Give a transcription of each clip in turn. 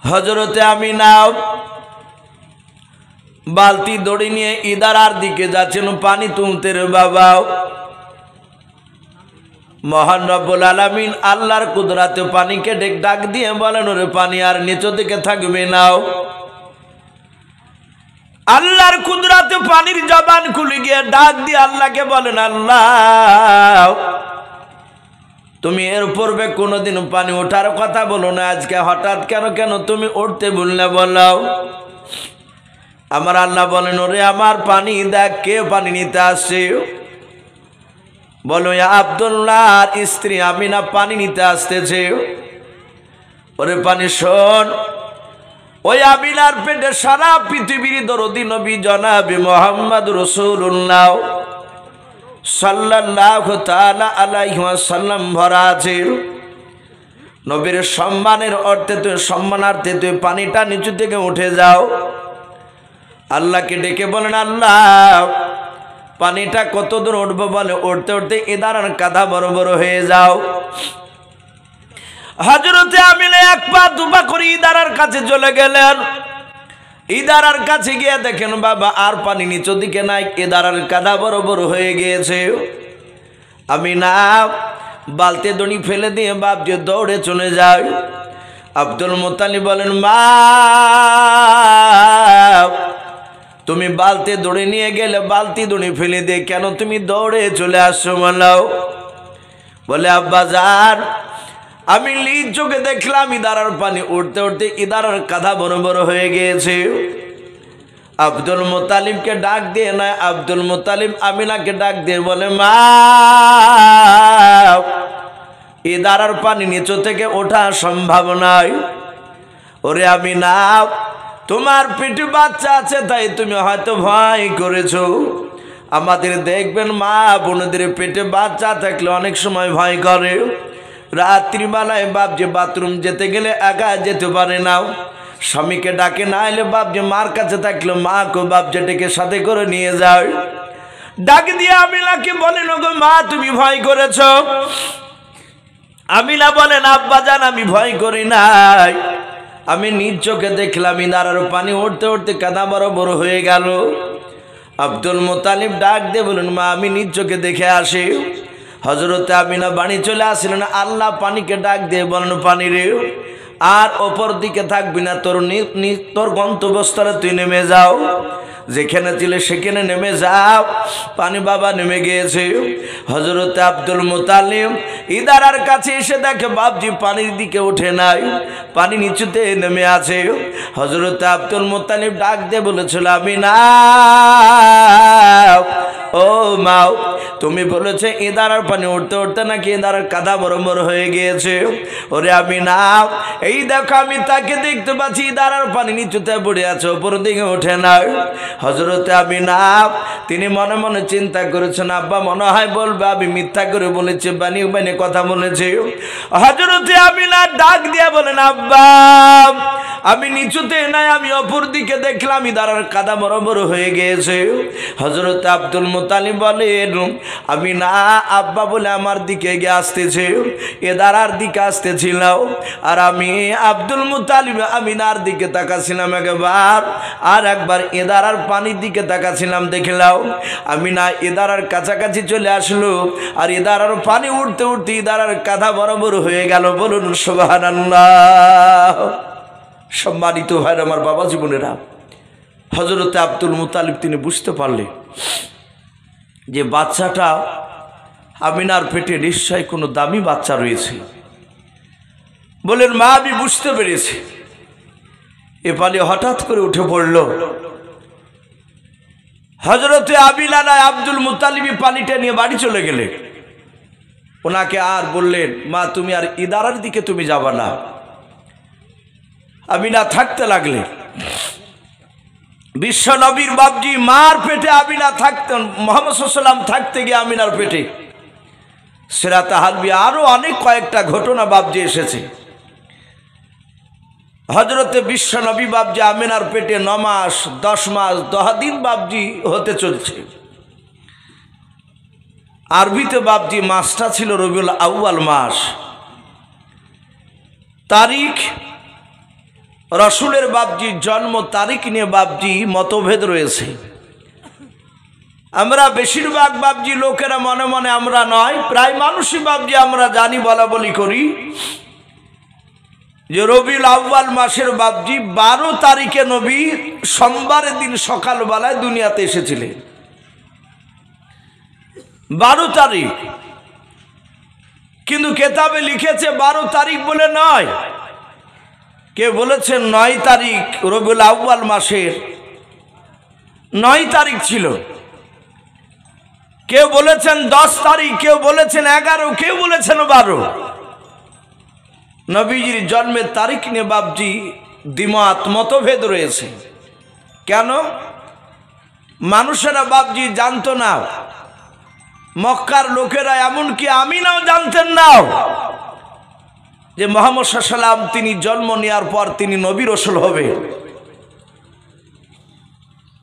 হযরতে আমিনা বালতি দড়ি নিয়ে ইদারার দিকে যাচ্ছেন পানি তুলতে রে বাবা। মহান রব্বুল আলামিন আল্লাহর কুদরতে পানিকে ডাক দিয়ে বলেন, ওরে পানি আর নিচু দিকে থাকবে না। আল্লাহর কুদরতে পানির জবান খুলে গিয়ে ডাক দিয়ে আল্লাহকে বলেন, আল্লাহ তুমি এর পূর্বে কোনোদিন পানি ওঠার কথা বলো না, আজকে হঠাৎ কেন তুমি উঠতে বললে বলাও। আমার আল্লাহ বলেন, ওরে আমার পানি দেখ, কে পানি নিতে আসছে। বলো, আব্দুল্লাহর স্ত্রী আমিনা পানি নিতে আসতেছে। ওরে পানি শোন, ওই আমিনার পেটে সারা পৃথিবীর দরদি নবী জনাবে মুহাম্মদ রাসূলুল্লাহ সাল্লাল্লাহু তাআলা আলাইহি ওয়াসাল্লাম ভরা আছে। নবীর সম্মানের অর্থে তুই সম্মানার্থে তুই পানিটা নিচু থেকে উঠে যাও। আল্লাহকে ডেকে বলেন, আল্লাহ পানিটা কত দূর উঠবো? বলে, উঠতে উঠতে ইদারার কাঁধা বড় বড় হয়ে যাও। হযরতে আমিনা এক পা দুপা করে ইদারার কাছে চলে গেলেন। ইদারার কাছে গিয়ে দেখেন বাবা আর পানি নিচু দিকে নাই, ইদারার কাঁধা বড় বড় হয়ে গিয়েছে। আমিনা বালতি দড়ি ফেলে দিয়ে বাপ যে দৌড়ে চলে যায়। আব্দুল মুত্তালিব বলেন, মা তুমি বালতি দড়ি নিয়ে গেলে বালতি দড়ি ফেলে দিয়ে কেন তুমি দৌড়ে চলে আসছো বলাও। বলে, আব্বা জান আমি নিজ চোখে দেখলাম ইদারার পানি উঠতে উঠতে ইদারার কাঁধা বড় বড় হয়ে গিয়েছে। আব্দুল মুত্তালিবকে ডাক দিয়ে না, আব্দুল মুত্তালিব আমিনাকে ডাক দিয়ে বলে, মা ইদারার পানি নিচু থেকে ওঠা সম্ভব নয়। ওরে আমিনা তোমার পেটে বাচ্চা আছে তাই তুমি হয়তো ভয় করেছো। আমাদের দেখবেন মা বোনদের পেটে বাচ্চা থাকলে অনেক সময় ভয় করে। রাত্রিবেলায় বাপ যে বাথরুম যেতে গেলে একা যেতে পারে না, স্বামীকে ডাকে না এলে বাপ যে মার কাছে থাকলে মাকে বাপ যে ডেকে সাথে করে নিয়ে যায়। ডাক দিয়ে আমিনাকে বলেন, ওগো মা তুমি ভয় করেছ? আমিনা বলেন, আব্বা জান আমি ভয় করি নাই, আমি নিজ চোখে দেখলাম ইদারার পানি উঠতে উঠতে কাঁধা বড় বড় হয়ে গেল। আব্দুল মুত্তালিব ডাক দিয়ে বলেন, মা আমি নিজ চোখে দেখে আসি। হযরতে আমিনা বাড়ি চলে আসলেন। আল্লাহ পানিকে ডাক দিয়ে বলেন, পানি রে আর ওপর দিকে থাকবি না, তোর গন্তব্যস্থলে তুই নেমে যাও, যেখানে ছিলে সেখানে নেমে যাও। পানি বাবা নেমে গিয়েছে। হযরতে আব্দুল মুত্তালিব ইদারার কাছে এসে দেখে বাপজি পানির দিকে ওঠে নাই, পানি নিচুতে নেমে আছে। হযরতে আব্দুল মুত্তালিব ডাক দিয়ে বলেছিল, আমিনা ও মা তুমি বলেছে ইদারার পানি উঠতে উঠতে নাকি ইদারার কাঁধা বড় বড় হয়ে গিয়েছে। ওরে আমিনা এই দেখো আমি তাকে দেখতে পাচ্ছি ইদারার পানি নিচুতে পড়ে আছে, উপর দিকে ওঠে না। হযরতে আমিনা তিনি মনে মনে চিন্তা করেছেন, আব্বা মনে হয় বলবে আমি মিথ্যা করে বলেছি, বানিয়ে বানিয়ে কথা বলেছি। হযরতে আমিনা ডাক দিয়ে বলেন, আব্বা আমি নিচুতে নাই, আমি অপর দিকে দেখলাম ইদারার কাঁধা বড় বড় হয়ে গিয়েছে। হযরতে আব্দুল মুত্তালিব বলেন, আমি না আব্বা বলে আমার দিকে এগিয়ে আসতেছে, ইদারার দিকে আসতেছিল, আর আমি আব্দুল মুত্তালিব আমিনার দিকে তাকাছিলাম একবার, আর একবার ইদারার পানির দিকে তাকাছিলাম। দেখলাম আমিনা ইদারার কাছাকাছি চলে আসলো, আর ইদারার পানি উঠতে উঠতে ইদারার কাঁধা বড় বড় হয়ে গেল। বলুন সুবহানাল্লাহ। সম্মানিত ভাইরা আমার বাবা জীবনেরা, হযরতে আব্দুল মুত্তালিব তিনি বুঝতে পারলেন যে বাচ্চাটা আমিনার পেটে নিশ্চয়ই কোনো দামি বাচ্চা রয়েছে। বলেন, মা আমি বুঝতে পেরেছি। এ পানি হঠাৎ করে উঠে পড়ল। হযরতে আমিনা না আব্দুল মুত্তালিব পানিটা নিয়ে বাড়ি চলে গেলেন। ওনাকে আর বললেন, মা তুমি আর ইদারার দিকে তুমি যাবা না। আমিনা থাকতে লাগলেন। বিশ্ব নবীর বাপজি মার পেটে আমিনা থাকতেন, মুহাম্মদ সাল্লাল্লাহু আলাইহি ওয়াসাল্লাম থাকতে গিয়ে আমিনার পেটে সিরাতে হালবি আরো অনেক কয়েকটা ঘটনা বাপজি এসেছে। হযরতে বিশ্ব নবী বাপজি আমিনার পেটে 9 মাস 10 মাস 10 দিন বাপজি হতে চলছে। আরবিতে বাপজি মাসটা ছিল রবিউল আউয়াল মাস, তারিখ রসুলের বাপজির জন্ম তারিখ নিয়ে বাপজি মতভেদ রয়েছে। আমরা বেশিরভাগ বাপজি লোকেরা মনে মনে আমরা নয়, প্রায় মানুষই বাপজি আমরা জানি, বলা বলি করি যে রবিউল আউয়াল মাসের বাপজি 12 তারিখে নবী সোমবারের দিন সকালবেলায় দুনিয়াতে এসেছিলেন। 12 তারিখ, কিন্তু কেতাবে লিখেছে 12 তারিখ বলে নয়, কে বলেছেন 9 তারিখ রবিউল আউয়াল মাসের 9 তারিখ ছিল, কেউ বলেছেন 10 তারিখ, কেউ বলেছেন 11, কেউ বলেছেন 12। নবীজির জন্মের তারিখ নিয়ে বাপজি দ্বিমত মতভেদ রয়েছে। কেন? মানুষেরা বাপজি জানতো না, মক্কার লোকেরা এমনকি আমিনাও জানতেন না যে মুহাম্মদ সাল্লাল্লাহু আলাইহি ওয়াসাল্লাম তিনি জন্ম নেওয়ার পর তিনি নবী রাসূল হবে।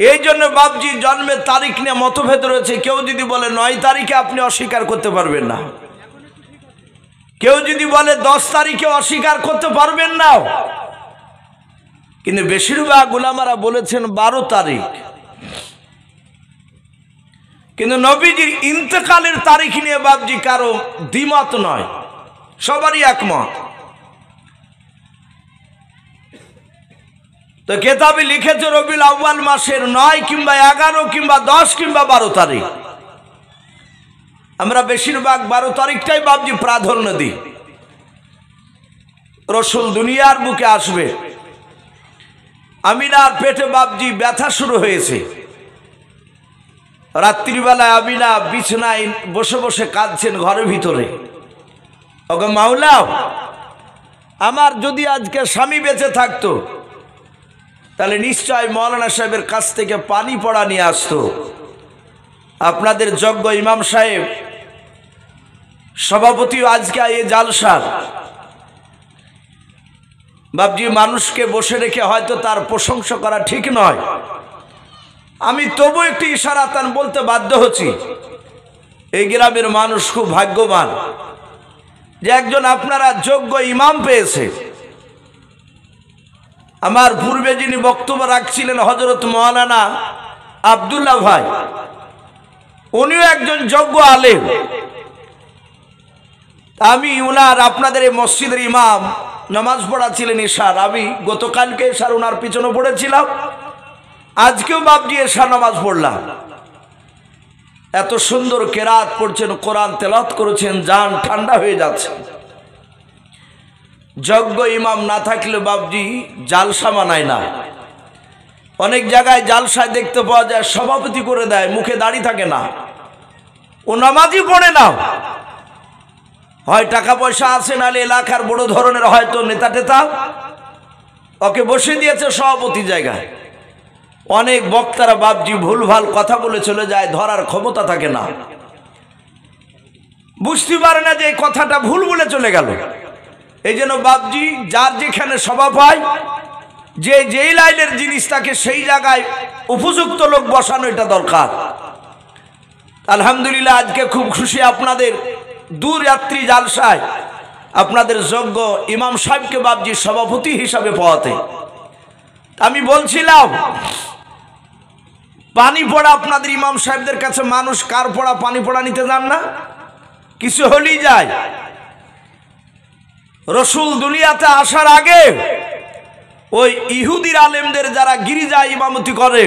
এই জন্য বাপজি জন্মের তারিখ নিয়ে মতভেদ রয়েছে। কেউ যদি বলে 9 তারিখে, আপনি অস্বীকার করতে পারবেন না। কেউ যদি বলে 10 তারিখে, অস্বীকার করতে পারবেন না। কিন্তু বেশিরভাগ উলামারা বলেছেন 12 তারিখ। কিন্তু নবীজির ইন্তেকালের তারিখ নিয়ে বাপজি কারো দ্বিমত নয়, সবারই একমত। তো কেতাবে লিখেছে রবিউল আউয়াল মাসের 9 কিংবা 11 কিংবা 10 কিংবা 12 তারিখ। আমরা বেশিরভাগ 12 তারিখটাই বাপজি প্রাধান্য দিই। রসুল দুনিয়ার বুকে আসবে, আমিনার পেটে বাপজি ব্যথা শুরু হয়েছে। রাত্রিবেলায় আমিনা বিছানায় বসে বসে কাঁদছেন ঘরের ভিতরে, ওগো মাওলা, আমার যদি আজকে স্বামী বেঁচে থাকতো তাহলে নিশ্চয় মৌলানা সাহেবের কাছ থেকে পানি পড়া নিয়ে আসতো। আপনাদের যোগ্য ইমাম সাহেব সভাপতি আজকে এই জালসার বাপজি মানুষকে বসে রেখে হয়তো তার প্রশংসা করা ঠিক নয়, আমি তবু একটি ইশারাতান বলতে বাধ্য হচ্ছি। এই গ্রামের মানুষ খুব ভাগ্যবান যে একজন আপনারা যোগ্য ইমাম পেয়েছে। আমার পূর্বে যিনি বক্তব্য রাখছিলেন হযরত মাওলানা আব্দুল্লাহ ভাই, উনিও একজন যোগ্য আলেম। আমি উনার আপনাদের এই মসজিদের ইমাম, নামাজ পড়াছিলেন এশার, আমি গতকালকে এশার উনার পিছনে পড়েছিলাম, আজকেও বাপজি এশার নামাজ পড়লাম। এত সুন্দর কেরাত পড়ছেন, কোরআন তেলাওয়াত করেছেন, জান ঠান্ডা হয়ে যাচ্ছে। যোগ্য ইমাম না থাকলে বাপজি জালসা মানায় না। অনেক জায়গায় জালসায় দেখতে পাওয়া যায় সভাপতি করে দেয়, মুখে দাড়ি থাকে না, ও নামাজই পড়ে না। হয় টাকা পয়সা আছে, নাহলে এলাকার বড় ধরনের হয়তো নেতা টেতা, ওকে বসে দিয়েছে সভাপতি জায়গায়। অনেক বক্তারা বাপজি ভুলভাল কথা বলে চলে যায়, ধরার ক্ষমতা থাকে না, বুঝতে পারে না যে এই কথাটা ভুল বলে চলে গেল। এই জন্য বাপজি যার যেখানে সভা পায়, যে যেই লাইনের জিনিস তাকে সেই জায়গায় উপযুক্ত লোক বসানো, এটা দরকার। আলহামদুলিল্লাহ আজকে খুব খুশি আপনাদের দূর যাত্রী জালসায় আপনাদের যোগ্য ইমাম সাহেবকে বাপজি সভাপতি হিসাবে পাওয়াতে। আমি বলছিলাম পানি পড়া আপনাদের ইমাম সাহেবদের কাছে মানুষ কার পড়া পানি পড়া নিতে যান না, কিছু হলেই যায়। রসুল দুনিয়াতে আসার আগে ওই ইহুদির আলেমদের যারা গিরিজায় ইমামতি করে,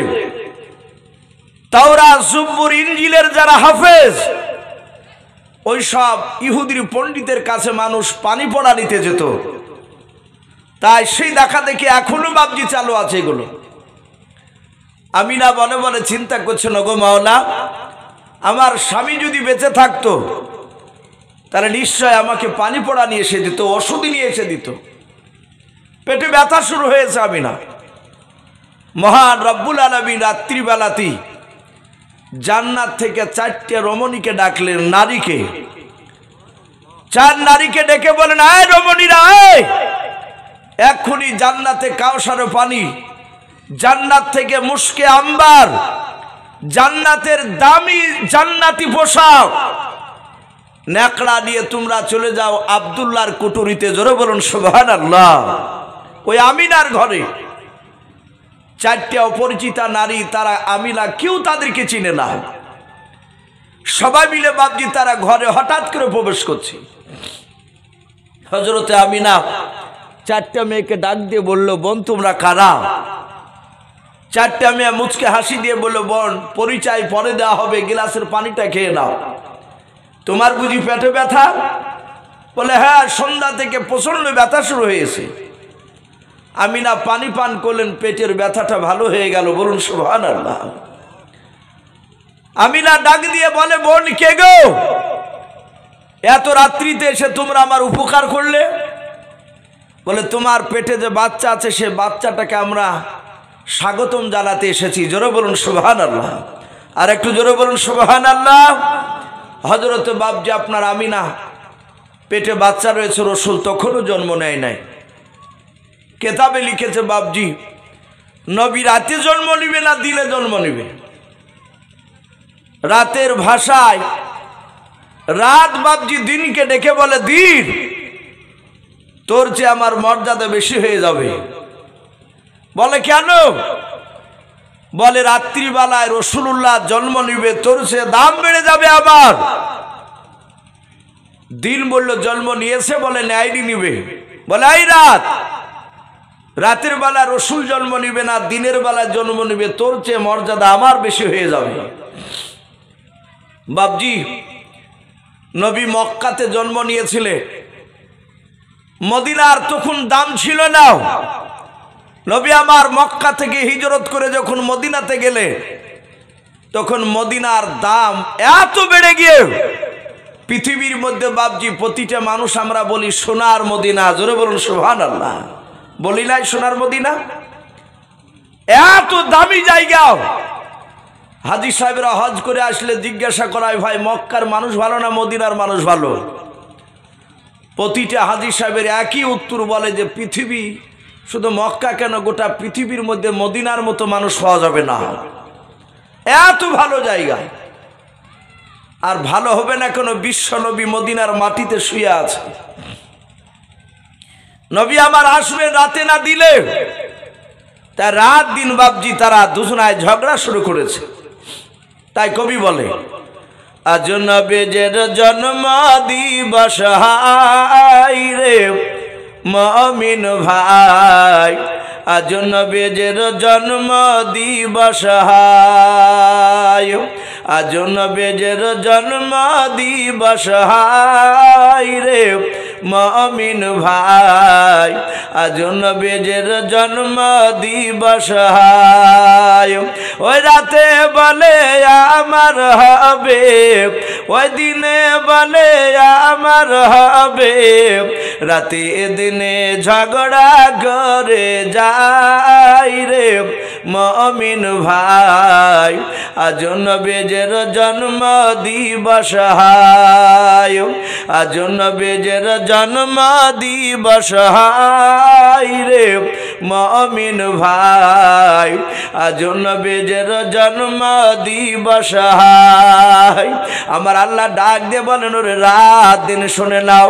তাওরাত জুব্বুর ইনজিলের যারা হাফেজ, ওই সব ইহুদির পণ্ডিতের কাছে মানুষ পানি পড়া নিতে যেত। তাই সেই দেখা দেখি এখনো বাপজি চালু আছে এগুলো। আমি না মনে মনে চিন্তা করছি, নগো মাওলা, আমার স্বামী যদি বেঁচে থাকতো তাহলে নিশ্চয় আমাকে পানি পড়া নিয়ে এসে দিত, ওষুধ নিয়ে এসে দিত। পেটে ব্যথা শুরু হয়েছে, আমি না, মহান রব্বুল আলামিন রাত্রিবেলাতেই জান্নাত থেকে 4টে রমণীকে ডাকলেন, নারীকে। 4 নারীকে ডেকে বলেন, আয় রমণীরা, আয়, এক্ষুনি জান্নাতে কাউসারের পানি, জান্নাত থেকে মুশকে আম্বার, জান্নাতের দামি জান্নাতি পোশাক ন্যাকড়া নিয়ে তোমরা চলে যাও আব্দুল্লাহর কুটুরিতে। জোরে বলুন সুবহানাল্লাহ। ওই আমিনার ঘরে চারটে অপরিচিতা নারী, তারা আমিনা, কেউ তাদেরকে চিনে না। সবাই মিলে বাপজি তারা ঘরে হঠাৎ করে প্রবেশ করছে। হযরতে আমিনা চারটা মেয়েকে ডাক দিয়ে বলল, বোন তোমরা কারা? চারটা মেয়ে মুচকে হাসি দিয়ে বলল, বোন পরিচয় পরে দেওয়া হবে, গ্লাসের পানিটা খেয়ে নাও। তোমার বুঝি পেটে ব্যথা? বলে হ্যাঁ, সন্ধ্যা থেকে প্রচন্ড ব্যথা শুরু হয়েছে। আমিনা পানি পান করলেন, পেটের ব্যথাটা ভালো হয়ে গেল। বলুন সুবহানাল্লাহ। আমিনা ডাক দিয়ে বলে, বোন কে গো? এত রাত্রিতে এসে তোমরা আমার উপকার করলে? বলে তোমার পেটে যে বাচ্চা আছে সে বাচ্চাটাকে আমরা স্বাগতম জানাতে এসেছি। জোরে বলুন সুবহানাল্লাহ। আর একটু জোরে বলুন সুবহানাল্লাহ। হযরত বাপজি আপনার আমিনা পেটে বাচ্চা রয়েছে, রসুল তখনও জন্ম নেয় নাই। কেতাবে লিখেছে বাপজি নবী রাতে জন্ম নিবে না দিনে জন্ম নিবে। রাতের ভাষায় রাত বাপজি দিনকে ডেকে বলে, দিন তোর চেয়ে আমার মর্যাদা বেশি হয়ে যাবে। বলে কেন? বলে রাত্রিবেলায় রাসূলুল্লাহ জন্ম নিবে, তোর চেয়ে দাম বেড়ে যাবে আমার। দিন বলল জন্ম নিয়েছে, বলে ন্যায়নি নিবে। বলে এই রাতের বেলা রসুল জন্ম নিবে না, দিনের বেলায় জন্ম নিবে, তোর চেয়ে মর্যাদা আমার বেশি হয়ে যাবে। বাপজি নবী মক্কাতে জন্ম নিয়েছিলেন, মদিনার তখন দাম ছিল না। নবী আমার মক্কা থেকে হিজরত করে যখন মদিনাতে গেলে তখন মদিনার দাম এত বেড়ে গিয়ে পৃথিবীর মধ্যে বাপজি প্রতিটা মানুষ আমরা বলি সোনার মদিনা। জোরে বলুন সুবহানাল্লাহ। বলি নাই সোনার মদিনা? এত দামি জায়গা। হাজী সাহেবরা হজ করে আসলে জিজ্ঞাসা করায়, ভাই মক্কার মানুষ ভালো না মদিনার মানুষ ভালো? প্রতিটা হাজী সাহেবের একই উত্তর বলে যে পৃথিবী, শুধু মক্কা কেন গোটা পৃথিবীর মধ্যে মদিনার মতো মানুষ পাওয়া যাবে না। এত ভালো জায়গা। আর ভালো হবে না কেন? বিশ্ব নবী মদিনার মাটিতে শুয়ে আছে। নবী আমার আসবে রাতে না দিলে, তা রাত দিন বাপজি তারা দুজনায় ঝগড়া শুরু করেছে। তাই কবি বলে, আজ নবীর জন্ম দিবস হায় রে মুমিন ভাই, আজ নবীর জন্ম দিবস হায়, আজ নবীর জন্ম দিবস হায় রে মুমিন ভাই, আজ নবীর জন্ম দিবস হায়। ওই রাতে বলে আমার হবে, ওই দিনে বলে আমার হবে, রাতে দিনে ঝগড়া করে যাই রে মুমিন ভাই, আজ নবীর জন্ম দিবস হায়, আজ নবীর জন্ম দিবস হায় রে মুমিন ভাই, আজ নবীর জন্ম দিবস হায়। আমার আল্লাহ ডাক দিয়ে বলেন, ওরে রাত দিন শুনে নাও,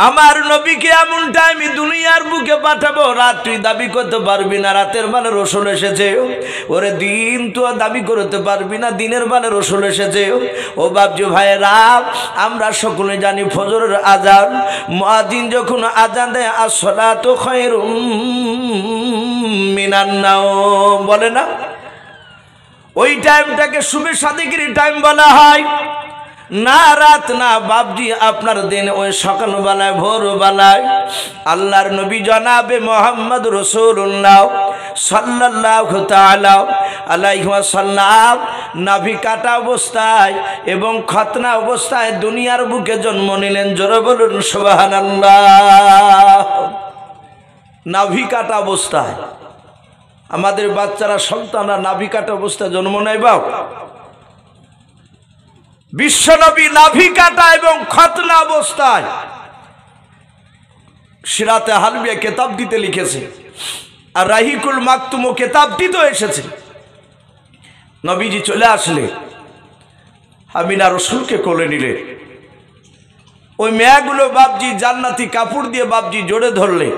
আমার নবীকে এমন টাইমে দুনিয়ার বুকে পাঠাবো, রাত তুই দাবি করতে পারবি না রাতের বেলা রসুল এসেছে। ওরে দিন তো দাবি করতে পারবি না দিনের বেলা রসুল এসেছে। ও বাপজি ভাইয়েরা, আমরা সকলে জানি ফজরের আজান, মুয়াজ্জিন যখন আজান দেয় আসসালাতু খায়রুম মিনান নাওম বলে না, ওই টাইমটাকে শুভে সাদিকের টাইম বলা হয়। না রাত না বাপজি আপনার দিন, ওই সকালবেলায় ভোরবেলায় আল্লাহর নবী জনাবে মোহাম্মদ রাসূলুল্লাহ সাল্লাল্লাহু তাআলা আলাইহি ওয়াসাল্লাম নাভি কাটা অবস্থায় এবং খতনা অবস্থায় দুনিয়ার বুকে জন্ম নিলেন। জোরে বলুন সুবহানাল্লাহ। নাভি কাটা অবস্থায় আমাদের বাচ্চারা সন্তানরা নাভি কাটা অবস্থায় জন্ম নেয়। বাপ বিশ্বনবী নাভি কাটা এবং খতনা অবস্থায় সিরাতে হালবিয়া কেতাব দিতে লিখেছে, আর রাহিকুল মাকতুমও কেতাবটি তো এসেছে। নবীজি চলে আসলে আমিনা রসুলকে কোলে নিলে, ওই মেয়েগুলো বাপজি জান্নাতি কাপড় দিয়ে বাপজি জোরে ধরলে,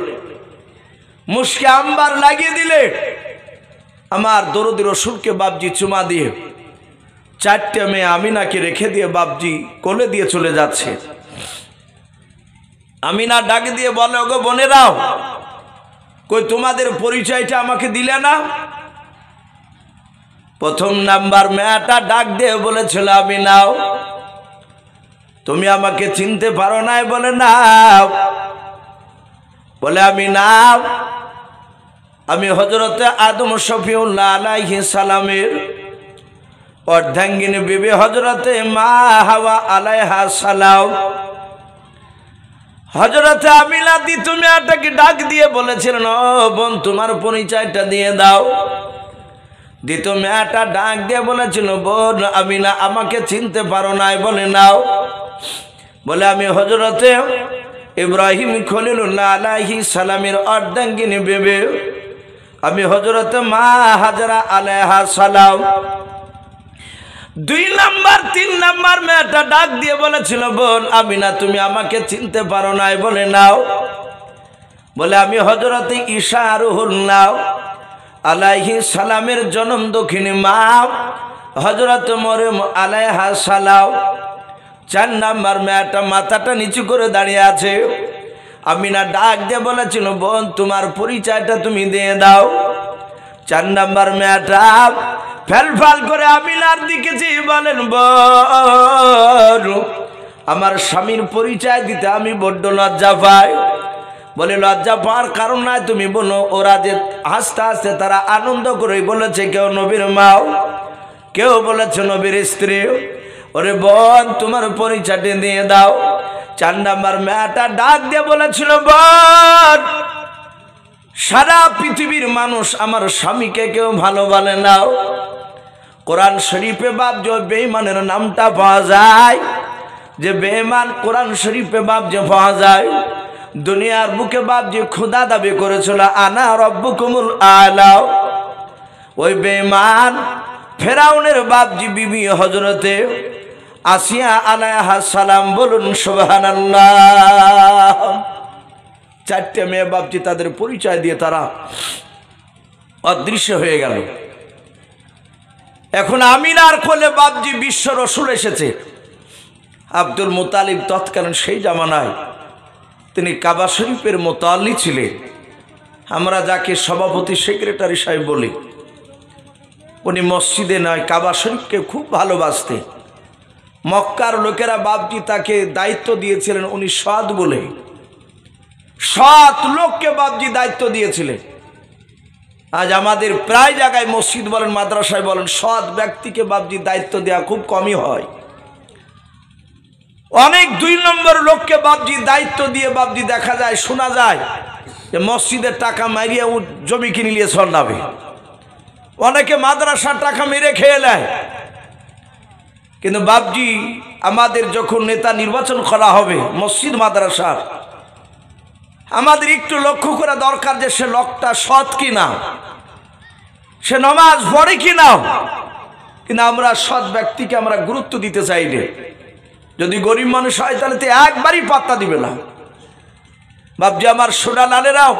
মুশকে আম্বার লাগিয়ে দিলে আমার দরদি রসুলকে বাপজি চুমা দিয়ে 4টে মেয়ে আমিনাকে রেখে দিয়ে বাপজি কোলে দিয়ে চলে যাচ্ছে। আমিনা ডাক দিয়ে বলে, ওগো বোনেরাও, কই তোমাদের পরিচয়টা আমাকে দিলে না? প্রথম নাম্বার মেয়েটা ডাক দিয়ে বলেছিল, আমিনাও তুমি আমাকে চিনতে পারো নাই? বলে না। বলে আমিনা, আমি হযরতে আদম শফিউল্লাহ আলাইহিস সালামের অর্ধাঙ্গিনী বিবি হযরতে মা হাওয়া আলাইহা সালাম। হযরতে আমিনা দ্বিতীয় মেয়েটাকে ডাক দিয়ে বলেছিলেন, ও বোন তোমার পরিচয়টা দিয়ে দাও। দ্বিতীয় মেয়েটা ডাক দিয়ে বলেছিল, বোন আমিনা আমাকে চিনতে পারো নাই? বলে নাও। বলে আমি হযরতে ইব্রাহিম খলিলুল্লাহ আলাইহিস সালামের অর্ধাঙ্গিনী বিবি, আমি হযরতে মা হাজরা আলাইহা সালাম। 2 নাম্বার 3 নাম্বার মেয়েটা ডাক দিয়ে বলেছিল, বোন আমিনা তুমি আমাকে চিনতে পারো নাই? বলে নাও। বলে আমি হযরতে ঈসা রুহুল্লাহ আলাইহিস সালামের জনম দক্ষিণী মা হযরতে মরিয়ম আলাইহা সালাম। 4 নাম্বার মেয়েটা মাথাটা নিচু করে দাঁড়িয়ে আছে। আমিনা ডাক দিয়ে বলেছিল, বোন তোমার পরিচয়টা তুমি দিয়ে দাও। 4 নাম্বার মেয়েটা ফেলফাল করে আমিনার দিকে চেয়ে বলেন, বোন আমার স্বামীর পরিচয় দিতে আমি বড্ড লজ্জা পাই। বলে লজ্জা পাওয়ার কারণ নাই, তুমি বলো। ওরা যে হাসতে হাসতে তারা আনন্দ করে বলেছে কেউ নবীর মাও, কেউ বলেছে নবীর স্ত্রী। ওরে বোন তোমার পরিচয়টা দিয়ে দাও। 4 নাম্বার মেয়েটা ডাক দিয়ে বলেছিল, বোন সারা পৃথিবীর মানুষ আমার স্বামীকে কেউ ভালো বলে না। কোরআন শরীফে বাপ যে বেঈমানের নামটা পাওয়া যায়, যে বেঈমান কোরআন শরীফে বাপ যে পাওয়া যায়। দুনিয়ার বুকে বাপ যে খোদা দাবি করেছিল, আনা রব্বুকুমুল আলা, ওই বেঈমান ফেরাউনের বাপজি বিবি হযরতে আসিয়া আলাইহা সালাম। বলুন সুবহানাল্লাহ। 4টে মেয়ে বাপজি তাদের পরিচয় দিয়ে তারা অদৃশ্য হয়ে গেল। এখন আমিনার কোলে বাপজি বিশ্ব রসুল এসেছে। আব্দুল মুতালিব তৎকালীন সেই জামানায় তিনি কাবা শরীফের মুতাল্লি ছিলেন। আমরা যাকে সভাপতি সেক্রেটারি সাহেব বলি, উনি মসজিদে নয় কাবা শরীফকে খুব ভালোবাসতেন। মক্কার লোকেরা বাপজি তাকে দায়িত্ব দিয়েছিলেন, উনি সৎ বলে। সৎ লোককে বাপজি দায়িত্ব দিয়েছিলেন। আজ আমাদের প্রায় জায়গায় মসজিদ বলেন মাদ্রাসায় বলেন সৎ ব্যক্তিকে বাপজি দায়িত্ব দেওয়া খুব কমই হয়। অনেক 2 নম্বর লোককে বাপজি দায়িত্ব দিয়ে বাপজি দেখা যায়, শোনা যায় যে মসজিদের টাকা মারিয়ে জমি কিনে নিয়ে ছড়াবে। অনেকে মাদ্রাসার টাকা মেরে খেয়ে নেয়। কিন্তু বাপজি আমাদের যখন নেতা নির্বাচন করা হবে মসজিদ মাদ্রাসার, আমাদের একটু লক্ষ্য করা দরকার যে সে লোকটা সৎ কিনা, সে নামাজ পড়ে কিনা। কিন্তু আমরা সৎ ব্যক্তিকে আমরা গুরুত্ব দিতে চাই না। যদি গরিব মানুষ হয় তাহলে তো একবারই পাত্তা দিবে না। বাপজি আমার সোনা লালেরাও,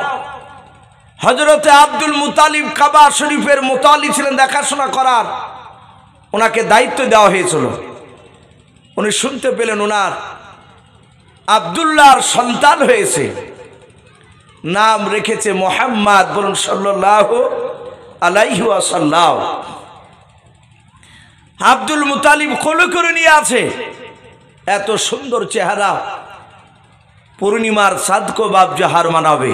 হযরতে আব্দুল মুতালিব কাবা শরীফের মুতাল্লি ছিলেন, দেখাশোনা করার ওনাকে দায়িত্ব দেওয়া হয়েছিল। উনি শুনতে পেলেন ওনার আব্দুল্লাহর সন্তান হয়েছে, নাম রেখেছে মুহাম্মদ। বলুন সাল্লাল্লাহু আলাইহি ওয়াসাল্লাম। আব্দুল মুতালিব কোলে করে নিয়ে আছে। এত সুন্দর চেহারা, পূর্ণিমার চাঁদকে বাপজি হার মানাবে।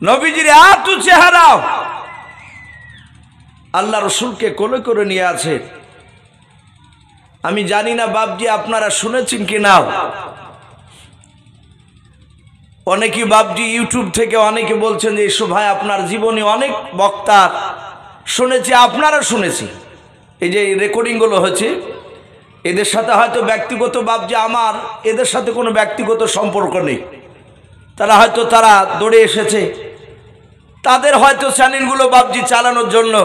নবীজির এত চেহারা, আল্লাহ রসুলকে কোলে করে নিয়ে আছে। আমি জানি না বাপজি আপনারা শুনেছেন কি না। অনেকে বাপজি ইউটিউব থেকে অনেকে বলছেন যে এসো ভাই আপনার জীবনে অনেক বক্তা শুনেছি, আপনারা শুনেছি। এই যে রেকর্ডিংগুলো হচ্ছে, এদের সাথে হয়তো ব্যক্তিগত বাপজি আমার এদের সাথে কোনো ব্যক্তিগত সম্পর্ক নেই। তারা হয়তো তারা দৌড়ে এসেছে, তাদের হয়তো চ্যানেলগুলো বাপজি চালানোর জন্য।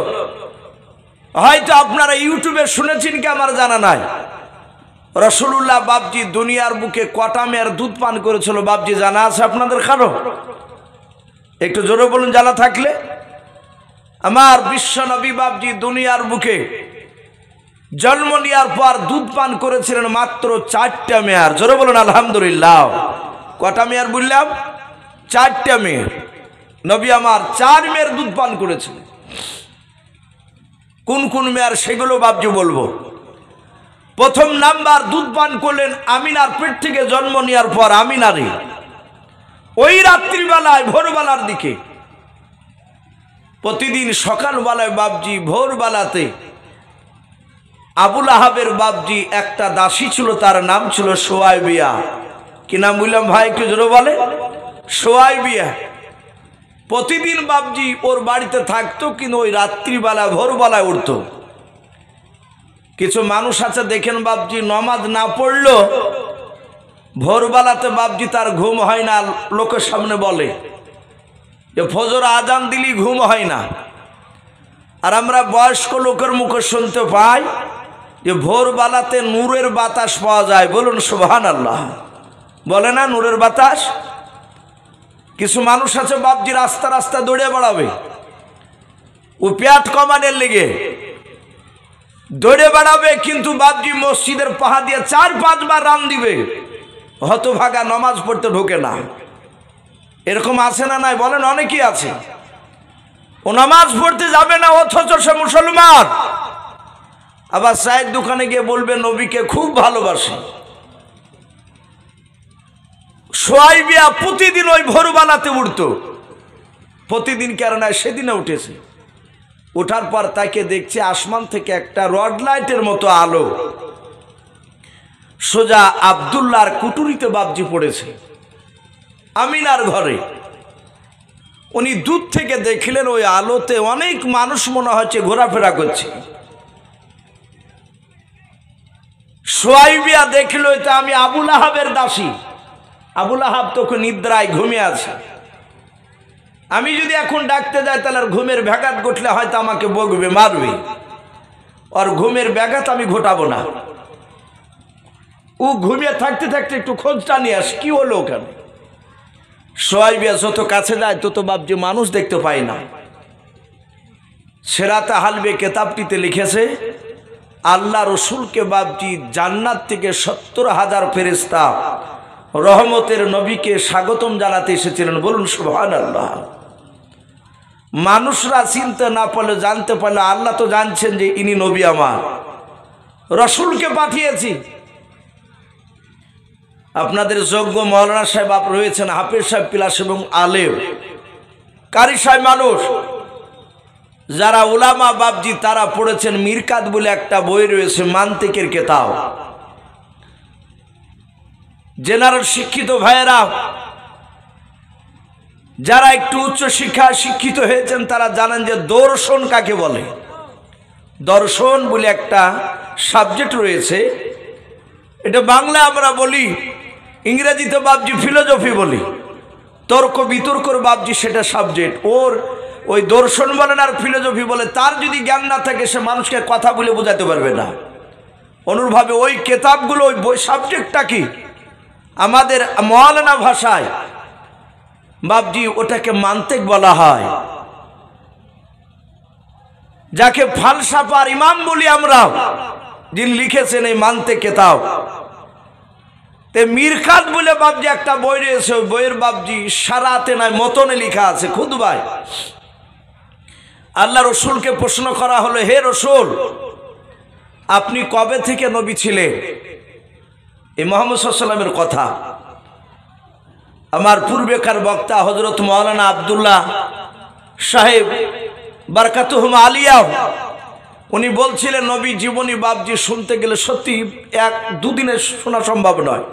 হয়তো আপনারা ইউটিউবে শুনেছেন কি আমার জানা নাই। রাসূলুল্লাহ বাপজি দুনিয়ার বুকে কটা মেয়ের দুধ পান করেছিল বাপজি জানা আছে আপনাদের কারো? একটু জোরে বলুন জানা থাকলে। আমার বিশ্ব নবী বাপজি দুনিয়ার বুকে জন্ম নেওয়ার পর দুধ পান করেছিলেন মাত্র 4টা মেয়ার। জোরে বলুন আলহামদুলিল্লাহ। কটা মেয়ার বললাম? 4টা মেয়ার। নবী আমার 4 মেয়ার দুধ পান করেছিলেন। কোন কোন মেয়ার সেগুলো বাপজি বলবো। প্রথম নাম্বার দুধ পান করলেন আমিনার পেট থেকে জন্ম নেওয়ার পর আমিনারে ওই রাত্রিবেলায় ভোরবেলার দিকে, প্রতিদিন সকালবেলায় বাপজি ভোরবেলাতে আবুল আহাবের বাপজি একটা দাসী ছিল, তার নাম ছিল সোয়াইবিয়া। কি নাম বললাম ভাই একটু জোরে বলে? সোয়াইবিয়া। প্রতিদিন বাপজি ওর বাড়িতে থাকতো, কিন্তু ওই রাত্রিবেলা ভোরবেলায় উঠতো। কিছু মানুষ আছে দেখেন বাপজি নমাজ না পড়লো ভোরবেলাতে বাপজি তার ঘুম হয় না, লোকের সামনে বলে যে ফজর আজান দিলি ঘুম হয় না। আর আমরা বয়স্ক লোকের মুখে শুনতে পাই যে ভোরবেলাতে নূরের বাতাস পাওয়া যায়। বলুন সুবহানাল্লাহ। বলে না নূরের বাতাস? কিছু মানুষ আছে বাপজি রাস্তা রাস্তা দৌড়ে বেড়াবে, ও পেট কমানের লেগে দৌড়ে বেড়াবে, কিন্তু বাপজি মসজিদের পাহা দিয়ে 4-5 বার রান দিবে, হতভাগা নামাজ পড়তে ঢোকে না। এরকম আছে না নাই বলেন? অনেকেই আছে। ও নামাজ পড়তে যাবে না, অথচ সে মুসলমান। আবার চায়ের দোকানে গিয়ে বলবে নবীকে খুব ভালোবাসে। সোয়াইবিয়া প্রতিদিন ওই ভোরবেলাতে উঠতো, প্রতিদিন কেন না সেদিনে উঠেছে। ওঠার পর তাকে দেখছে আসমান থেকে একটা রড লাইটের মতো আলো সোজা আব্দুল্লাহর কুটুরিতে বাপজি পড়েছে আমিনার ঘরে। উনি দূর থেকে দেখলেন ওই আলোতে অনেক মানুষ মনে হচ্ছে ঘোরাফেরা করছে। সোয়াইবিয়া দেখল এটা আমি আবুল আহাবের দাসী। আবুল আহাব তখন নিদ্রায় ঘুমিয়ে আছে। আমি যদি এখন ডাকতে যাই তাহলে আর ঘুমের ব্যাঘাত ঘটলে হয়তো আমাকে বকবে, মারবে। আর ঘুমের ব্যাঘাত আমি ঘটাবো না। ও ঘুমিয়ে থাকতে থাকতে একটু খোঁজটা নিয়ে আস, কি হলো ওখানে। সোয়াইবিয়া যত কাছে যায় তত বাপজি মানুষ দেখতে পায় না। সেরাতে হালবে কেতাবটিতে লিখেছে আল্লাহ রসুলকে বাপজি জান্নাত থেকে 70,000 ফেরেশতা রহমতের নবীকে স্বাগতম জানাতে এসেছিলেন। বলুন সুবহানাল্লাহ। মানুষরা চিনতে না পারলে জানতে পারলে আল্লাহ তো জানছেন যে ইনি নবী আমার, রসুলকে পাঠিয়েছি। আপনাদের যোগ্য মৌলানা সাহেব রয়েছেন, হাফেজ সাহেব পিলাস এবং আলেম কারি সাহেব মানুষ যারা উলামা বাপজি তারা পড়েছেন মিরকাত বলে একটা বই রয়েছে, মান্তিকের কেতাব। জেনারেল শিক্ষিত ভাইয়েরা যারা একটু উচ্চ শিক্ষা শিক্ষিত হয়েছেন তারা জানেন যে দর্শন কাকে বলে। দর্শন বলে একটা সাবজেক্ট রয়েছে, এটা বাংলা আমরা বলি, ইংরেজিতে বাপজি ফিলোসফি বলি, তর্ক বিতর্কর বাপজি সেটা সাবজেক্ট। ওর ওই দর্শন বলেন আর ফিলোসফি বলে, তার যদি জ্ঞান না থাকে সে মানুষকে কথা বলে বোঝাতে পারবে না। অনুরূপভাবে ওই কেতাবগুলো ওই বই সাবজেক্টটা কি আমাদের মওলানা ভাষায় বাপজি ওটাকে মান্তিক বলা হয়, যাকে ফালসাফার ইমাম বলি আমরা, যিনি লিখেছেন এই মান্তিক কেতাব। তে মিরকাত বলে বাপজি একটা বই রয়েছে, ওই বইয়ের বাপজি সারাতে নাই মতনে লেখা আছে খুতবায়। আল্লাহ রসুলকে প্রশ্ন করা হলো, হে রসুল আপনি কবে থেকে নবী ছিলেন? এই মুহাম্মদ সাল্লাল্লাহু আলাইহি ওয়াসাল্লামের কথা। আমার পূর্বেকার বক্তা হযরত মাওলানা আব্দুল্লাহ সাহেব বারাকাতুহুম আলিয়া উনি বলছিলেন নবী জীবনী বাপজি শুনতে গেলে সত্যি 1-2 দিনে শোনা সম্ভব নয়।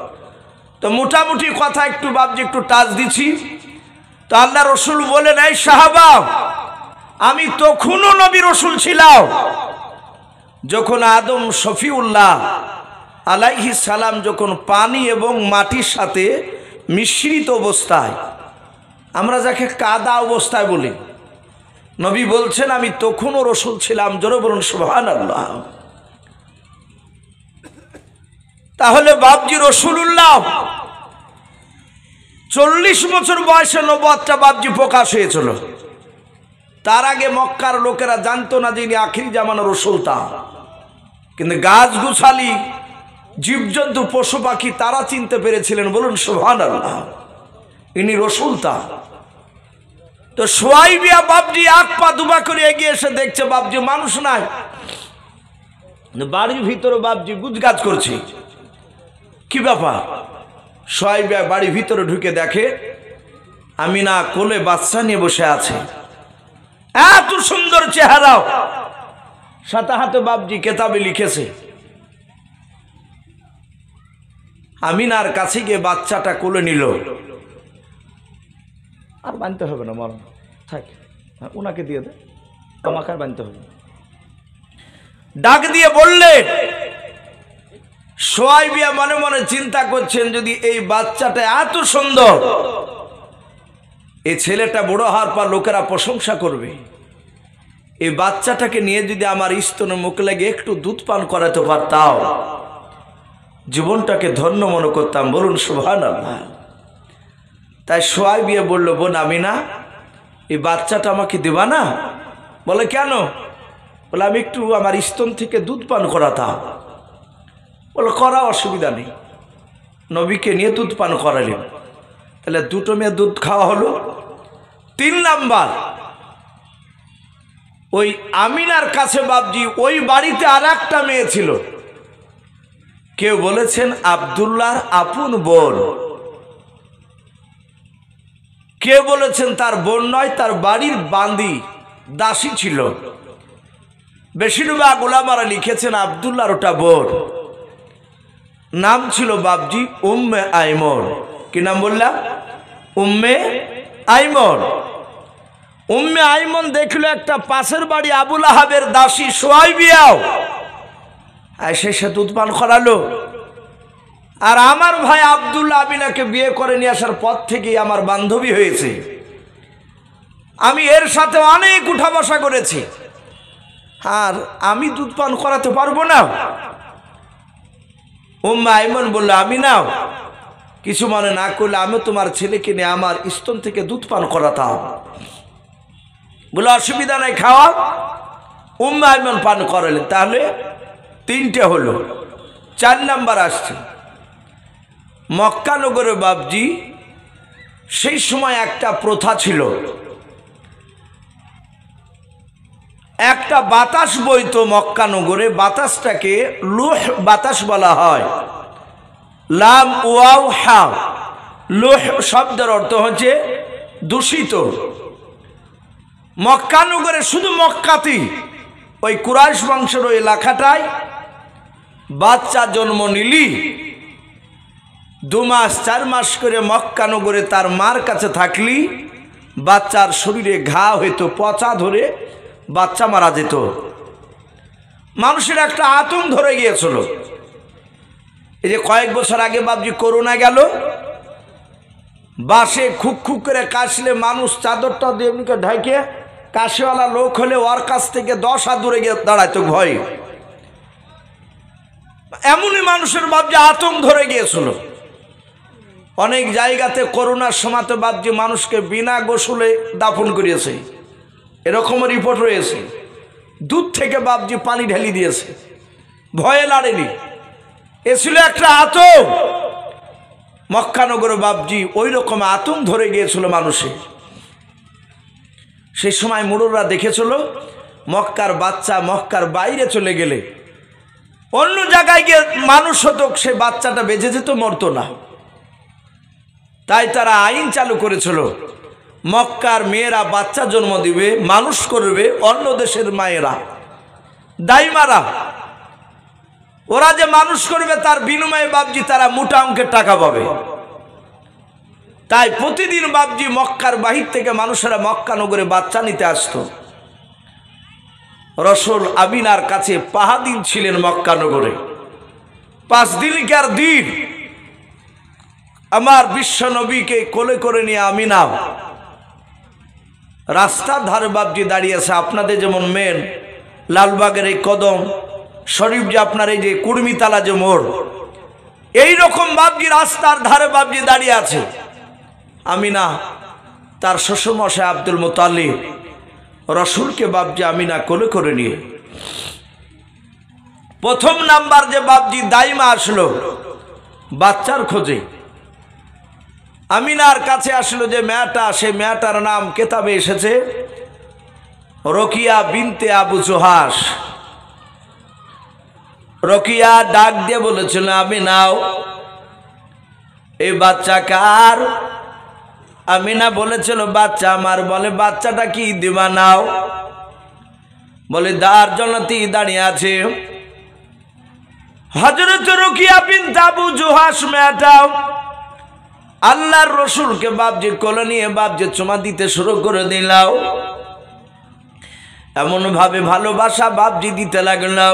তো মোটামুটি কথা একটু বাপজি একটু টাচ দিছি। তো আল্লাহ রসুল বলেন, এই সাহাবা আমি তখনও নবী রসুল ছিলাম যখন আদম শফিউল্লাহ আলাইহিস সালাম যখন পানি এবং মাটির সাথে মিশ্রিত অবস্থায়, আমরা যাকে কাদা অবস্থায় বলি, নবী বলছেন আমি তখনও রসুল ছিলাম। জোরে বলুন সুবহানাল্লাহ। তাহলে বাপজি রসুলুল্লাহ 40 বছর বয়সে নবুয়তটা বাপজি প্রকাশ হয়েছিল। তার আগে মক্কার লোকেরা জানতো না যে ইনি আখিরি জামানার রাসূল তা, কিন্তু গাছ গুছালি জীবজন্তু পশু পাখি তারা চিনতে পেরেছিলেন। বলুন সুবহানাল্লাহ, ইনি রাসূল তা। তো সুয়াইবিয়া বাপজি এক পা দুপা করে এগিয়ে এসে দেখছে বাপজি মানুষ নাই, বাড়ির ভিতরে বাপজি গুজগাজ করছে। কি ব্যাপার? সুয়াইবিয়া বাড়ির ভিতরে ঢুকে দেখে আমিনা কোলে বাচ্চা নিয়ে বসে আছে, এত সুন্দর চেহারা, সাথে হাতে বাপজি কেতাবে লিখেছে। আমিনার কাছে গিয়ে বাচ্চাটা কোলে নিল। আর বানতে হবে না, মরণ থাক, ওনাকে দিয়ে দে, আমাকে আর বানতে হবে। ডাক দিয়ে বললেন, সুয়াইবিয়া মনে মনে চিন্তা করছেন যদি এই বাচ্চাটা এত সুন্দর, এই ছেলেটা বড় হওয়ার পর লোকেরা প্রশংসা করবে, এই বাচ্চাটাকে নিয়ে যদি আমার স্তনে মুখ লাগে একটু দুধ পান করাতে পারতাম, জীবনটাকে ধন্য মনে করতাম। বলুন সুবহানাল্লাহ। তাই সুয়াইবিয়া বলল, বোন আমিনা, এই বাচ্চাটা আমাকে দেবা না? বলে কেন? বলে আমি একটু আমার স্তন থেকে দুধ পান করাতাম। বলে করা অসুবিধা নেই। নবীকে নিয়ে দুধ পান করালেন, তাহলে দুটো মেয়ে দুধ খাওয়া হলো। 3 নাম্বার, ওই আমিনার কাছে বাপজি ওই বাড়িতে আর একটা মেয়ে ছিল, কেউ বলেছেন আব্দুল্লাহর আপন বোন, কেউ বলেছেন তার বোন নয়, তার বাড়ির বান্দি দাসী ছিল। বেশিরভাগ উলামারা লিখেছেন আব্দুল্লাহর ওটা বোন, নাম ছিল বাপজি উম্মে আইমন। কি নাম বললাম? উম্মে আইমন। উম্মে আইমন দেখলো একটা পাশের বাড়ি আবুল আহাবের দাসী সুয়াইবিয়াও সে দুধ পান করালো। আর আমার ভাই আব্দুল্লাহ আমিনাকে বিয়ে করে নিয়ে আসার পর থেকেই আমার বান্ধবী হয়েছে, আমি এর সাথে অনেক উঠা বসা করেছি, আর আমি দুধ পান করাতে পারবো না। উম্মে আইমন বলল, আমি নাও, কিছু মনে না করলে আমি তোমার ছেলেকে নিয়ে আমার স্তন থেকে দুধ পান করাতাম। বলে অসুবিধা নাই, খাওয়া। উম্মে আইমন পান করালেন। তাহলে 3টে হলো। 4 নাম্বার আসছে, মক্কা নগরে বাপজি সেই সময় একটা প্রথা ছিল, একটা বাতাস বইতো মক্কা নগরে, বাতাসটাকে লুহ বাতাস বলা হয়। লাম ওয়াও হা, লুহ শব্দের অর্থ হচ্ছে দূষিত। মক্কা নগরে শুধু মক্কাতেই, ওই কুরাইশ বংশের ওই এলাকাটায় বাচ্চা জন্ম নিলি 2 মাস 4 মাস করে মক্কা নগরে তার মার কাছে থাকলি বাচ্চার শরীরে ঘা হইতো, পচা ধরে বাচ্চা মারা যেত। মানুষের একটা আতঙ্ক ধরে গিয়েছিল। এই যে কয়েক বছর আগে বাপজি করোনা গেল, বাসে খুক খুক করে কাশলে মানুষ চাদরটা দিয়ে এমনিকে ঢাকে, কাশিওয়ালা লোক হলে ওর কাছ থেকে 10 হাত দূরে গিয়ে দাঁড়াইতো ভয়। এমনই মানুষের বাপজি আতঙ্ক ধরে গিয়েছিল। অনেক জায়গাতে করোনার সময় তো বাপজি মানুষকে বিনা গোসলে দাফন করিয়েছে, এরকমও রিপোর্ট রয়েছে। দুধ থেকে বাপজি পানি ঢেলি দিয়েছে, ভয়ে লাড়েনি। এ ছিল একটা আতঙ্ক। মক্কানগরে বাপজি ওই রকম আতঙ্ক ধরে গিয়েছিল মানুষের। সেই সময় মুরুররা দেখেছিল মক্কার বাচ্চা মক্কার বাইরে চলে গেলে অন্য জায়গায় গিয়ে মানুষ হতো, সে বাচ্চাটা বেঁচে যেত, মরতো না। তাই তারা আইন চালু করেছিল, মক্কার মেয়েরা বাচ্চা জন্ম দিবে, মানুষ করবে অন্য দেশের মায়েরা, দাইমারা, ওরা যে মানুষ করবে তার বিনিময়ে বাপজি তারা মোটা অঙ্কের টাকা পাবে। তাই প্রতিদিন বাপজি মক্কার বাহির থেকে মানুষেরা মক্কা নগরে বাচ্চা নিতে আসতো। রসুল আমিনার কাছে 5 দিন ছিলেন মক্কা নগরে। 5 দিনকার দিন আমার বিশ্ব নবীকে কোলে করে নিয়ে আমিনা রাস্তার ধারে বাপজি দাঁড়িয়েছে। আপনাদের যেমন মেন লালবাগের এই কদম শরীফ, যে আপনার এই যে কুর্মিতালা যে মোড়, এইরকম বাপজি রাস্তার ধারে বাপজি দাঁড়িয়ে আছে। আমিনা তার শ্বশুরমশাই আব্দুল মুতাল্লিব রসুলকে বাপজি আমিনা কোলে করে নিয়ে প্রথম নাম্বার যে বাপজি দাইমা আসলো বাচ্চার খোঁজে। আমিনার কাছে আসলো যে মেয়েটা, সেই মেয়েটার নাম কেতাবে এসেছে রকিয়া বিনতে আবু জুহাস। রকিয়া ডাক দিয়ে বলেছিল, আমিনাও এই বাচ্চা কার? আমিনা বলেছিল বাচ্চা আমার। বলে বাচ্চাটা কি দিবা নাও? বলে দার জন্য দাঁড়িয়ে আছে। হযরত রকিয়া বিনতে আবু জুহাস মেয়েটাও আল্লাহর রসুলকে বাপজি কোলে নিয়ে বাপজি চুমা দিতে শুরু করে দিলাও। এমন ভাবে ভালোবাসা বাপজি দিতে লাগলো,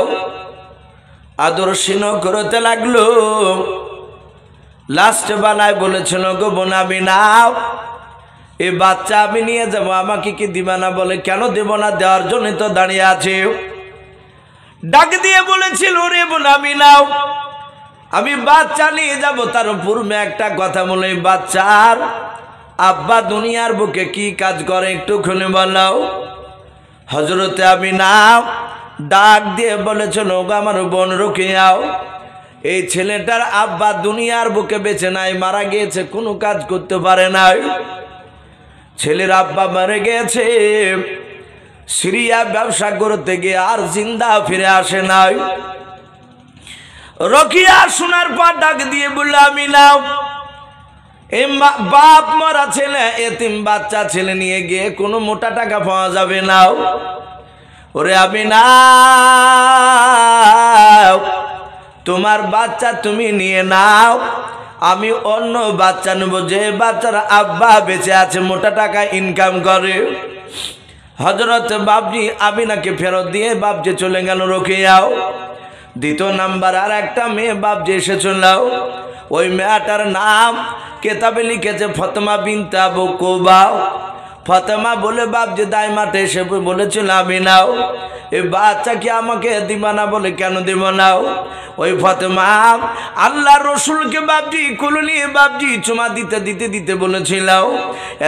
আদর স্নেহ করতে লাগলো। লাস্টে বানায় বলেছিল, গো বোন আমিনা এই বাচ্চা আমি নিয়ে যাবো, আমাকে কি দিবা না? বলে কেন দেব না, দেওয়ার জন্য তো দাঁড়িয়ে আছে। ডাক দিয়ে বলেছিল, রে বোন আমিনা আমি বাচ্চা নিয়ে যাব, তার পূর্বে একটা কথা বলে, বাচ্চার আব্বা দুনিয়ার বুকে কি কাজ করে একটু খুলে বলাও। হযরতে আমিনা ডাক দিয়ে বলেছিল, গো আমার বোন রকিয়াও এই ছেলেটার আব্বা দুনিয়ার বুকে বেঁচে নাই, মারা গিয়েছে, কোনো কাজ করতে পারে নাই। ছেলের আব্বা মারা গিয়েছে সিরিয়া ব্যবসা করতে গিয়ে, আর জিন্দা ফিরে আসে নাই। রকিয়া শোনার পর ডাক দিয়ে বলল, আমিনা এই বাপ মরা ছেলে, এতিম বাচ্চা ছেলে নিয়ে গিয়ে কোনো মোটা টাকা পাওয়া যাবে না। ওরে আমিনা তোমার বাচ্চা তুমি নিয়ে নাও, আমি অন্য বাচ্চা নেব যে বাচ্চার আব্বা বেঁচে আছে, মোটা টাকা ইনকাম করে। হযরত বাপজি আমিনাকে ফেরত দিয়ে বাপজি চলে গেল রকিয়াও। দ্বিতীয় নাম্বার আর একটা মেয়ে বাপজি এসেছিল, ওই মেয়েটার নাম কেতাবে লিখেছে ফাতেমা বিনতে আবু কুবা। ফাতেমা বলে বাপজি দাইমাতে এসে বলেছিল, আমিনাও এই বাচ্চা কি আমাকে দিবা না? বলে কেন দিব না? ওই ফাতেমা আল্লাহর রসুলকে বাপজি কোলে নিয়ে বাপজি চুমা দিতে দিতে দিতে বলেছিল,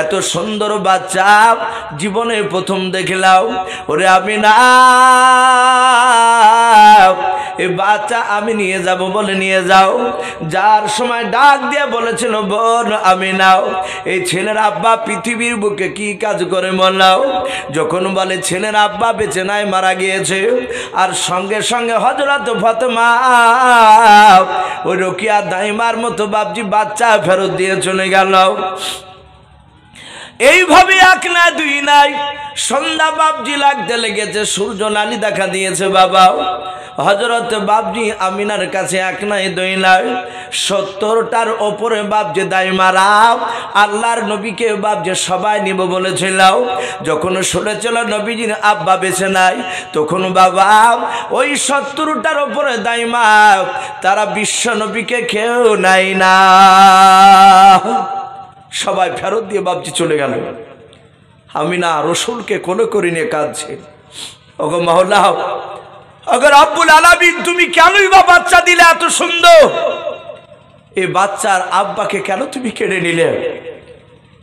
এত সুন্দর বাচ্চা জীবনে প্রথম দেখলাম। ওরে আমিনা এই বাচ্চা আমি নিয়ে যাব, বলে নিয়ে যাও। যার সময় ডাক দিয়ে বলেছিল, বোন আমিনাও এই ছেলের আব্বা পৃথিবীর বুকে কি কাজ করে বললাও? যখন বলে ছেলের আব্বা বেঁচে নাই, মারা গিয়েছে, আর সঙ্গে সঙ্গে হযরত ফাতেমা ওই রকিয়া দাইমার মতো বাপজি বাচ্চা ফেরত দিয়ে চলে গেল। এইভাবে এক না দুই নাই, সন্ধ্যা বাপজি লাগতে লেগেছে, সূর্য লালি দেখা দিয়েছে। বাবা হযরত বাপজি আমিনার কাছে এক নাই দুই নাই ৭০টার ওপরে বাপজি দাইমারা আল্লাহর নবীকে বাপজি সবাই নিব বলেছিল। যখন শুনেছিল নবীজির আব্বা বেঁচে নাই, তখন বাবা ওই ৭০টার ওপরে দাইমা তারা বিশ্ব নবীকে কেউ নাই না, সবাই ফেরত দিয়ে বাপজি চলে গেল। আমিনা রসুলকে কোলে করে নিয়ে কাঁদছে, ওগো মাওলা, अगर আব্বুল আলামিন তুমি কেনই বা বাচ্চা দিলে এত সুন্দর? এই বাচ্চার আব্বাকে কেন তুমি কেড়ে নিলে?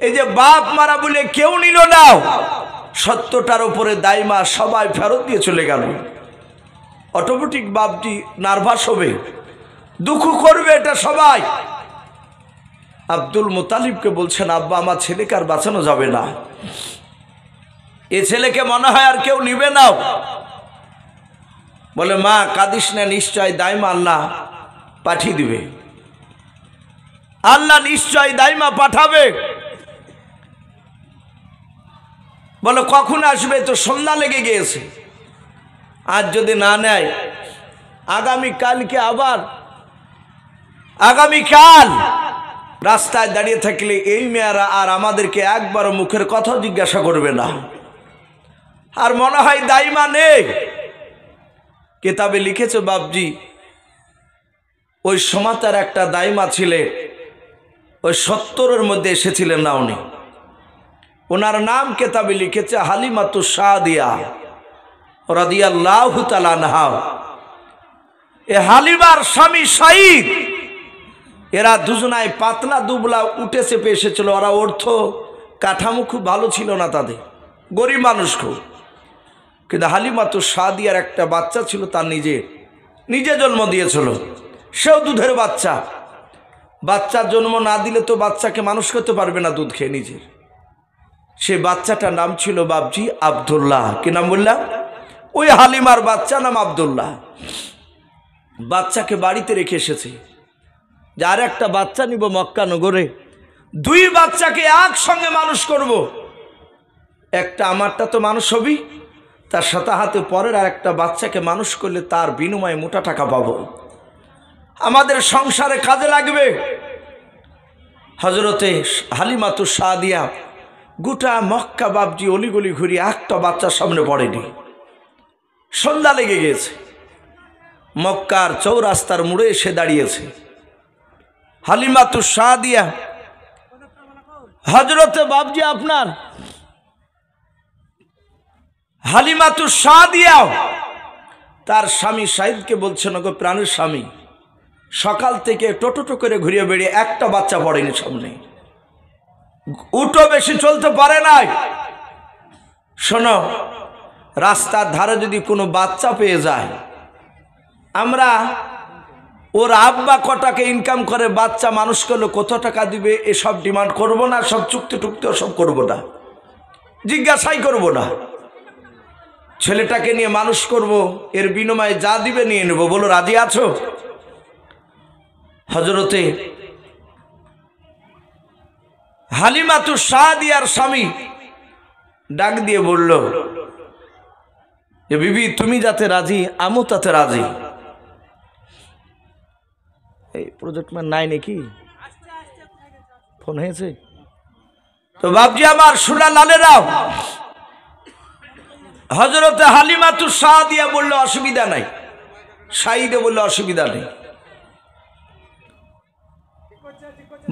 এই যে বাপ মারা বলে কেউ নিল না, ৭০টার উপরে দাইমা সবাই ফেরত দিয়ে চলে গেল। অটোমেটিক বাপজি নার্ভাস হবে, দুঃখ করবে, এটা সবাই। আব্দুল মুতালিবকে বলছেন, আব্বা আমার ছেলেকে আর বাঁচানো যাবে না, এ ছেলেকে মনে হয় আর কেউ নিবে না। বলে মা কাঁদিস না, নিশ্চয় দাইমা আল্লাহ পাঠিয়ে দিবে, আল্লাহ নিশ্চয় দাইমা পাঠাবে। বলে কখন আসবে? তো সন্ধ্যা লেগে গিয়েছে, আজ যদি না নেয় আগামীকালকে, আবার আগামীকাল। রাস্তায় দাঁড়িয়ে থাকলে এই মেয়েরা আর আমাদেরকে একবারও মুখের কথা জিজ্ঞাসা করবে না, আর মনে হয় দাইমা নেই। কিতাবে লিখেছে বাপজি ওই সমাতার একটা দাইমা ছিলেন, ওই ৭০-এর মধ্যে এসেছিলেন না উনি, ওনার নাম কিতাবে লিখেছে হালিমাতু সাদিয়া রাদিয়াল্লাহু তাআলা আনহা। এ হালিমার স্বামী শহীদ, এরা দুজনায় পাতলা দুবলা উঠে চেপে এসেছিল। ওরা অর্থ কাঠামো খুব ভালো ছিল না, তাদের গরিব মানুষ খুব। কিন্তু হালিমাতুস সাদিয়ার একটা বাচ্চা ছিল, তার নিজে জন্ম দিয়েছিল, সেও দুধের বাচ্চা। বাচ্চার জন্ম না দিলে তো বাচ্চাকে মানুষ করতে পারবে না দুধ খেয়ে নিজের। সে বাচ্চাটার নাম ছিল বাবজি আব্দুল্লাহ। কি নাম বললাম? ওই হালিমার বাচ্চা নাম আব্দুল্লাহ। বাচ্চাকে বাড়িতে রেখে এসেছে যে আর একটা বাচ্চা নিব মক্কা নগরে, দুই বাচ্চাকে একসঙ্গে মানুষ করব। একটা আমারটা তো মানুষ হবি, তার সাথে হাতে পরের আর একটা বাচ্চাকে মানুষ করলে তার বিনিময়ে মোটা টাকা পাবো, আমাদের সংসারে কাজে লাগবে। হজরতে হালিমাতুস সাদিয়া গোটা মক্কা বাবজি অলিগলি ঘুরি একটা বাচ্চার সামনে পড়েনি। সন্ধ্যা লেগে গেছে, মক্কার চৌরাস্তার মোড়ে এসে দাঁড়িয়েছে হালিমাতুস সাদিয়া। হজরতে বাবজি আপনার হালিমাতুস সাদিয়া তার স্বামী সাইদকে বলছেন, ওগো প্রাণের স্বামী, সকাল থেকে টোটো করে ঘুরিয়ে বেরিয়ে একটা বাচ্চা পড়েনি সামনে, উঠো বেশি চলতে পারে নাই। শোনো, রাস্তার ধারে যদি কোনো বাচ্চা পেয়ে যায়, আমরা ওর আব্বা কটাকে ইনকাম করে বাচ্চা মানুষ করলে কত টাকা দিবে এসব ডিমান্ড করব না, সব চুক্তি টুক্তি ওসব করবো না, জিজ্ঞাসাই করব না। ছেলেটাকে নিয়ে মানুষ করব, এর বিনিময়ে যা দিবে নিয়ে নেব, বলো রাজি আছো? হজরতে হালিমাতুস সাদিয়ার স্বামী ডাক দিয়ে বলল যে বিবি তুমি যাতে রাজি আমিও তাতে রাজি। এই প্রজেক্ট ম্যান নাই নাকি? ফোন হয়েছে তো বাবজি আমার সোনা লালেরাও। হজরতে হালিমাতুস সাদিয়া বলল অসুবিধা নাই, সাইদে বলল অসুবিধা নেই।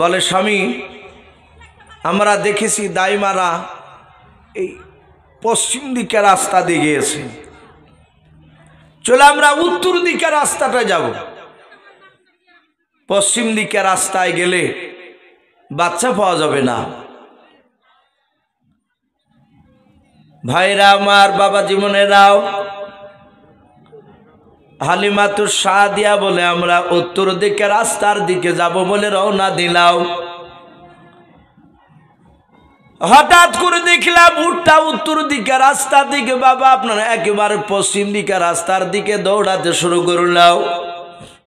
বলে স্বামী, আমরা দেখেছি দাইমারা এই পশ্চিম দিকে রাস্তা দিয়ে গিয়েছে, চলে আমরা উত্তর দিকে রাস্তাটা যাব। পশ্চিম দিকে রাস্তায় গেলে বাচ্চা পাওয়া যাবে না। ভাইরা আমার, বাবা জীবনেরাও, হালিমাতুস সাদিয়া বলে আমরা উত্তর দিকে রাস্তার দিকে যাব বলে রওনা দিলাম। হঠাৎ করে দেখলাম উঠটা উত্তর দিকে রাস্তার দিকে, বাবা আপনারা একেবারে পশ্চিম দিকে রাস্তার দিকে দৌড়াতে শুরু করলাম।